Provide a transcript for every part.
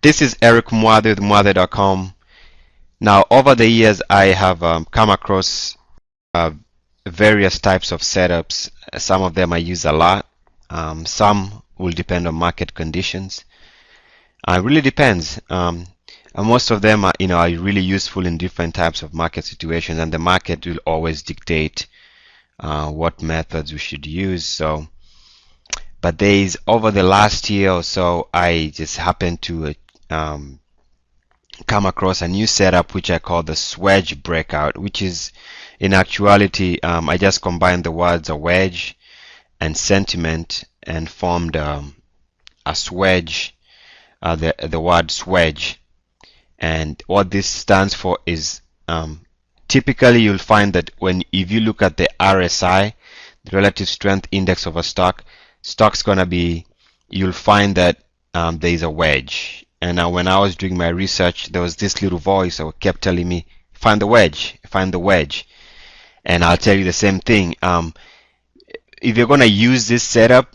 This is Eric Mwathe with Mwathe.com. Now, over the years, I have come across uh, various types of setups. Some of them I use a lot. Some will depend on market conditions. It really depends. And most of them are really useful in different types of market situations, and the market will always dictate what methods we should use. So, but over the last year or so, I just happened to come across a new setup which I call the Swedge Breakout, which is in actuality I just combined the words a wedge and sentiment and formed a Swedge, the word Swedge. And what this stands for is typically you'll find that if you look at the RSI, the relative strength index of a stock's gonna be, you'll find that there is a wedge. And now when I was doing my research, there was this little voice that kept telling me, find the wedge, find the wedge. And I'll tell you the same thing. If you're gonna use this setup,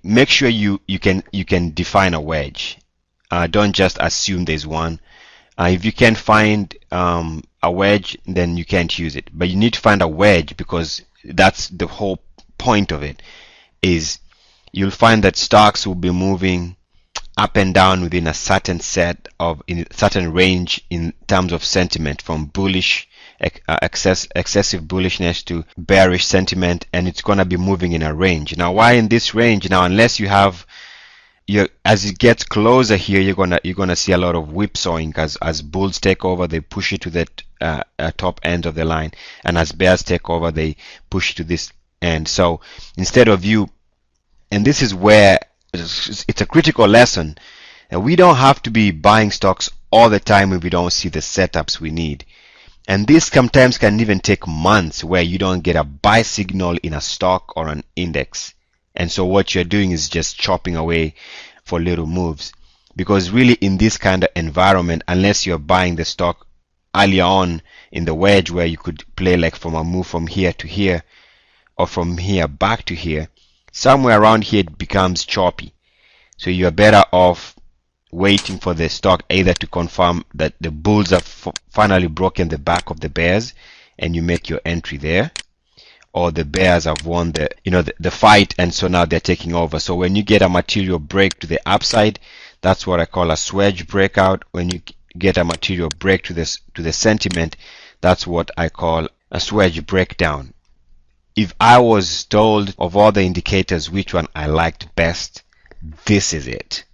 make sure you can define a wedge. Don't just assume there's one. If you can't find a wedge, then you can't use it. But you need to find a wedge, because that's the whole point of it. Is you'll find that stocks will be moving up and down within a certain certain range in terms of sentiment, from bullish, excessive bullishness to bearish sentiment, and it's going to be moving in a range. Now, why in this range? Now, unless you have as it gets closer here, you're gonna see a lot of whipsawing as bulls take over, they push it to the top end of the line, and as bears take over, they push it to this end. So instead of and this is where it's a critical lesson, and we don't have to be buying stocks all the time if we don't see the setups we need. And this sometimes can even take months where you don't get a buy signal in a stock or an index. And so what you're doing is just chopping away for little moves. Because really in this kind of environment, unless you're buying the stock earlier on in the wedge, where you could play like from a move from here to here or from here back to here, somewhere around here it becomes choppy. So you're better off waiting for the stock either to confirm that the bulls have finally broken the back of the bears and you make your entry there, or the bears have won the fight, and so now they're taking over. So when you get a material break to the upside, that's what I call a Swedge breakout. When you get a material break to the sentiment, that's what I call a Swedge breakdown. If I was told of all the indicators which one I liked best, this is it.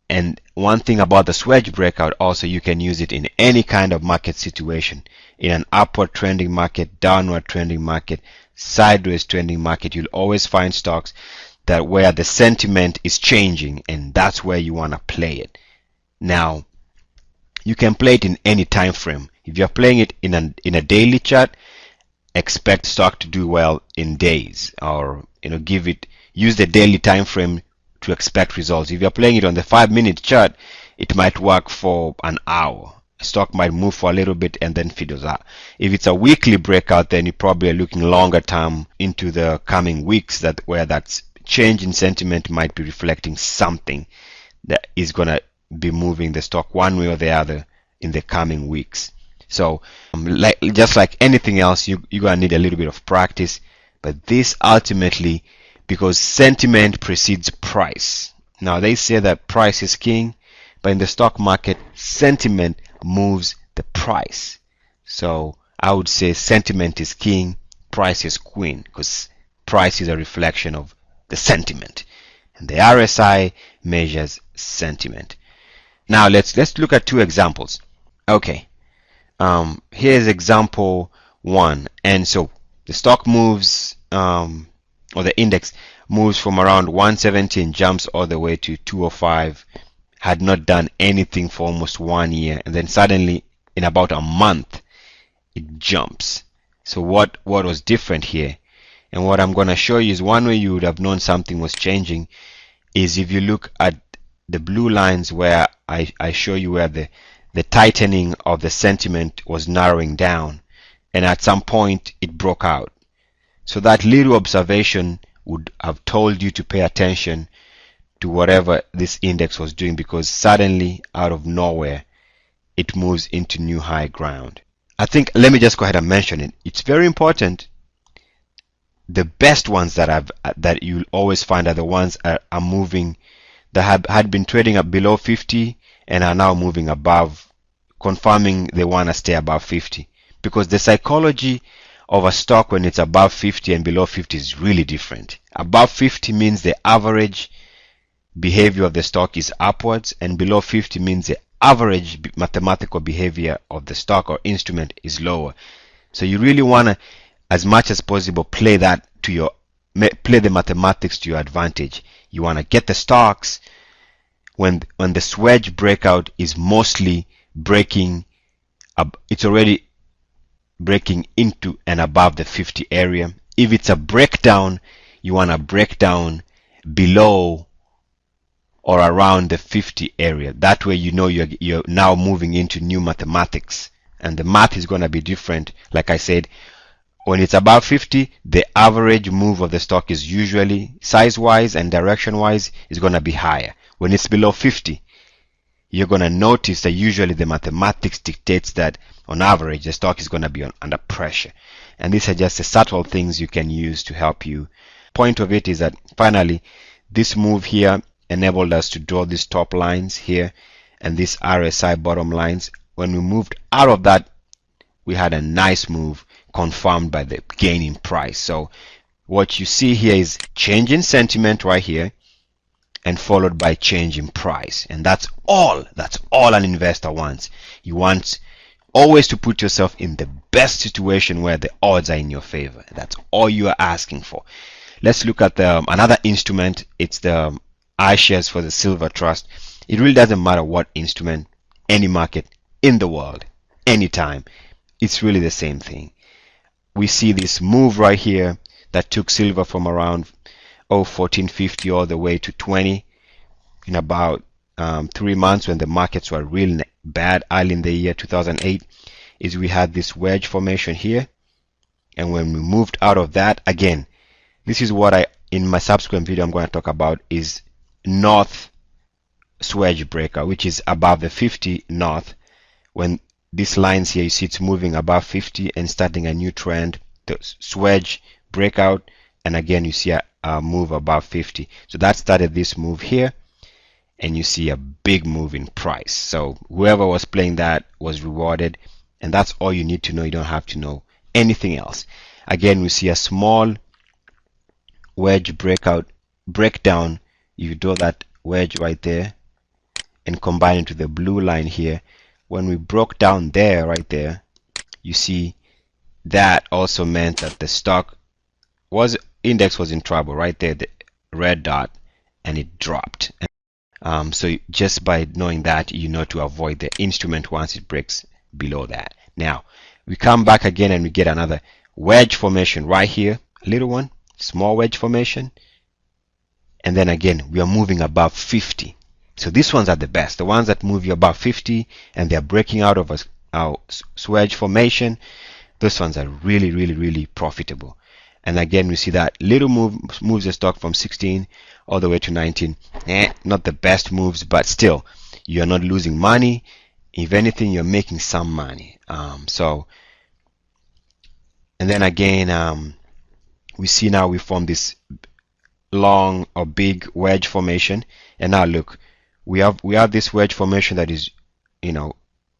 And one thing about the Swedge breakout, also you can use it in any kind of market situation. In an upward trending market, downward trending market, sideways trending market, you'll always find stocks that where the sentiment is changing, and that's where you want to play it. Now, you can play it in any time frame. If you're playing it in a daily chart, expect stock to do well in days, or use the daily time frame to expect results. If you're playing it on the 5-minute chart, it might work for an hour. Stock might move for a little bit and then fizzles out. If it's a weekly breakout, then you probably are looking longer term into the coming weeks, where that change in sentiment might be reflecting something that is going to be moving the stock one way or the other in the coming weeks. So just like anything else, you're going to need a little bit of practice. But this ultimately, because sentiment precedes price. Now they say that price is king, but in the stock market, sentiment moves the price. So I would say sentiment is king, price is queen, because price is a reflection of the sentiment, and the RSI measures sentiment. Now let's look at two examples. Okay, here's example one, and so the stock moves, or the index moves from around 170 and jumps all the way to 205. Had not done anything for almost 1 year, and then suddenly in about a month it jumps. So what was different here? And what I'm going to show you is one way you would have known something was changing is if you look at the blue lines where I show you where the tightening of the sentiment was narrowing down, and at some point it broke out. So that little observation would have told you to pay attention to whatever this index was doing, because suddenly out of nowhere it moves into new high ground. I think, let me just go ahead and mention it. It's very important. The best ones that you'll always find are the ones are moving, that had been trading up below 50 and are now moving above, confirming they want to stay above 50. Because the psychology of a stock when it's above 50 and below 50 is really different. Above 50 means the average behavior of the stock is upwards, and below 50 means the average mathematical behavior of the stock or instrument is lower. So you really want to, as much as possible, play the mathematics to your advantage. You want to get the stocks when the Swedge breakout is mostly breaking up, it's already breaking into and above the 50 area. If it's a breakdown, you want to break down below or around the 50 area. That way you know you're now moving into new mathematics, and the math is going to be different. Like I said, when it's above 50, the average move of the stock is usually size-wise and direction-wise is going to be higher. When it's below 50, you're going to notice that usually the mathematics dictates that on average the stock is going to be under pressure. And these are just the subtle things you can use to help you. Point of it is that finally this move here enabled us to draw these top lines here and these RSI bottom lines. When we moved out of that, we had a nice move confirmed by the gain in price. So what you see here is change in sentiment right here, and followed by change in price. And that's all an investor wants. You want always to put yourself in the best situation where the odds are in your favor. That's all you are asking for. Let's look at another instrument. It's the iShares for the Silver Trust. It really doesn't matter what instrument, any market in the world, anytime, it's really the same thing. We see this move right here that took silver from around 1450 all the way to 20 in about 3 months, when the markets were real bad early in the year 2008. Is we had this wedge formation here, and when we moved out of that, again, this is what in my subsequent video I'm going to talk about, is north Swedge breakout, which is above the 50 north. When these lines here, you see it's moving above 50 and starting a new trend, the Swedge breakout, and again you see a move above 50. So that started this move here, and you see a big move in price. So whoever was playing that was rewarded, and that's all you need to know. You don't have to know anything else. Again, we see a small wedge breakdown. You draw that wedge right there and combine it to the blue line here. When we broke down there, right there, you see that also meant that the stock index was in trouble right there, the red dot, and it dropped. So just by knowing that, you know to avoid the instrument once it breaks below that. Now we come back again and we get another wedge formation right here, a little one, small wedge formation, and then again we are moving above 50. So these ones are the best, the ones that move you above 50 and they're breaking out of a Swedge formation. Those ones are really profitable. And again, we see that little move moves the stock from 16 all the way to 19. Not the best moves, but still, you're not losing money. If anything, you're making some money. And then again, we see now we form this long or big wedge formation. And now look, we have this wedge formation that is, and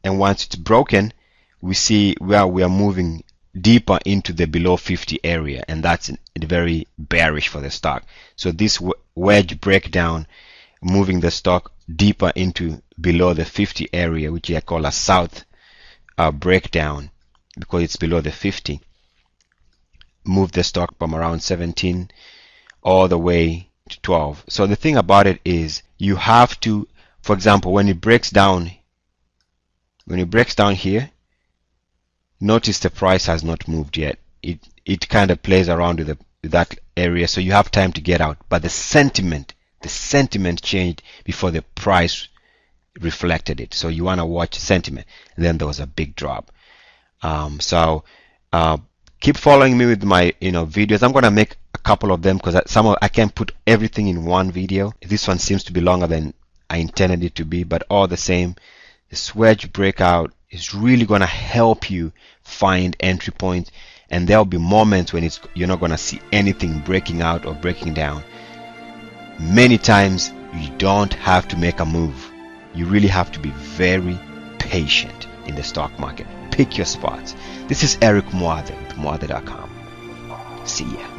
once it's broken, we see where we are moving deeper into the below 50 area, and that's very bearish for the stock. So this wedge breakdown, moving the stock deeper into below the 50 area, which I call a south breakdown because it's below the 50, move the stock from around 17 all the way to 12. So the thing about it is you have to, for example, when it breaks down here, notice the price has not moved yet. It kind of plays around with that area, so you have time to get out. But the sentiment changed before the price reflected it. So you want to watch sentiment. And then there was a big drop. Keep following me with my videos. I'm going to make a couple of them because I can't put everything in one video. This one seems to be longer than I intended it to be, but all the same, the Swedge breakout is really going to help you find entry points, and there'll be moments when you're not going to see anything breaking out or breaking down. Many times you don't have to make a move. You really have to be very patient in the stock market. Pick your spots. This is Eric Muathe with Muathe.com. See ya.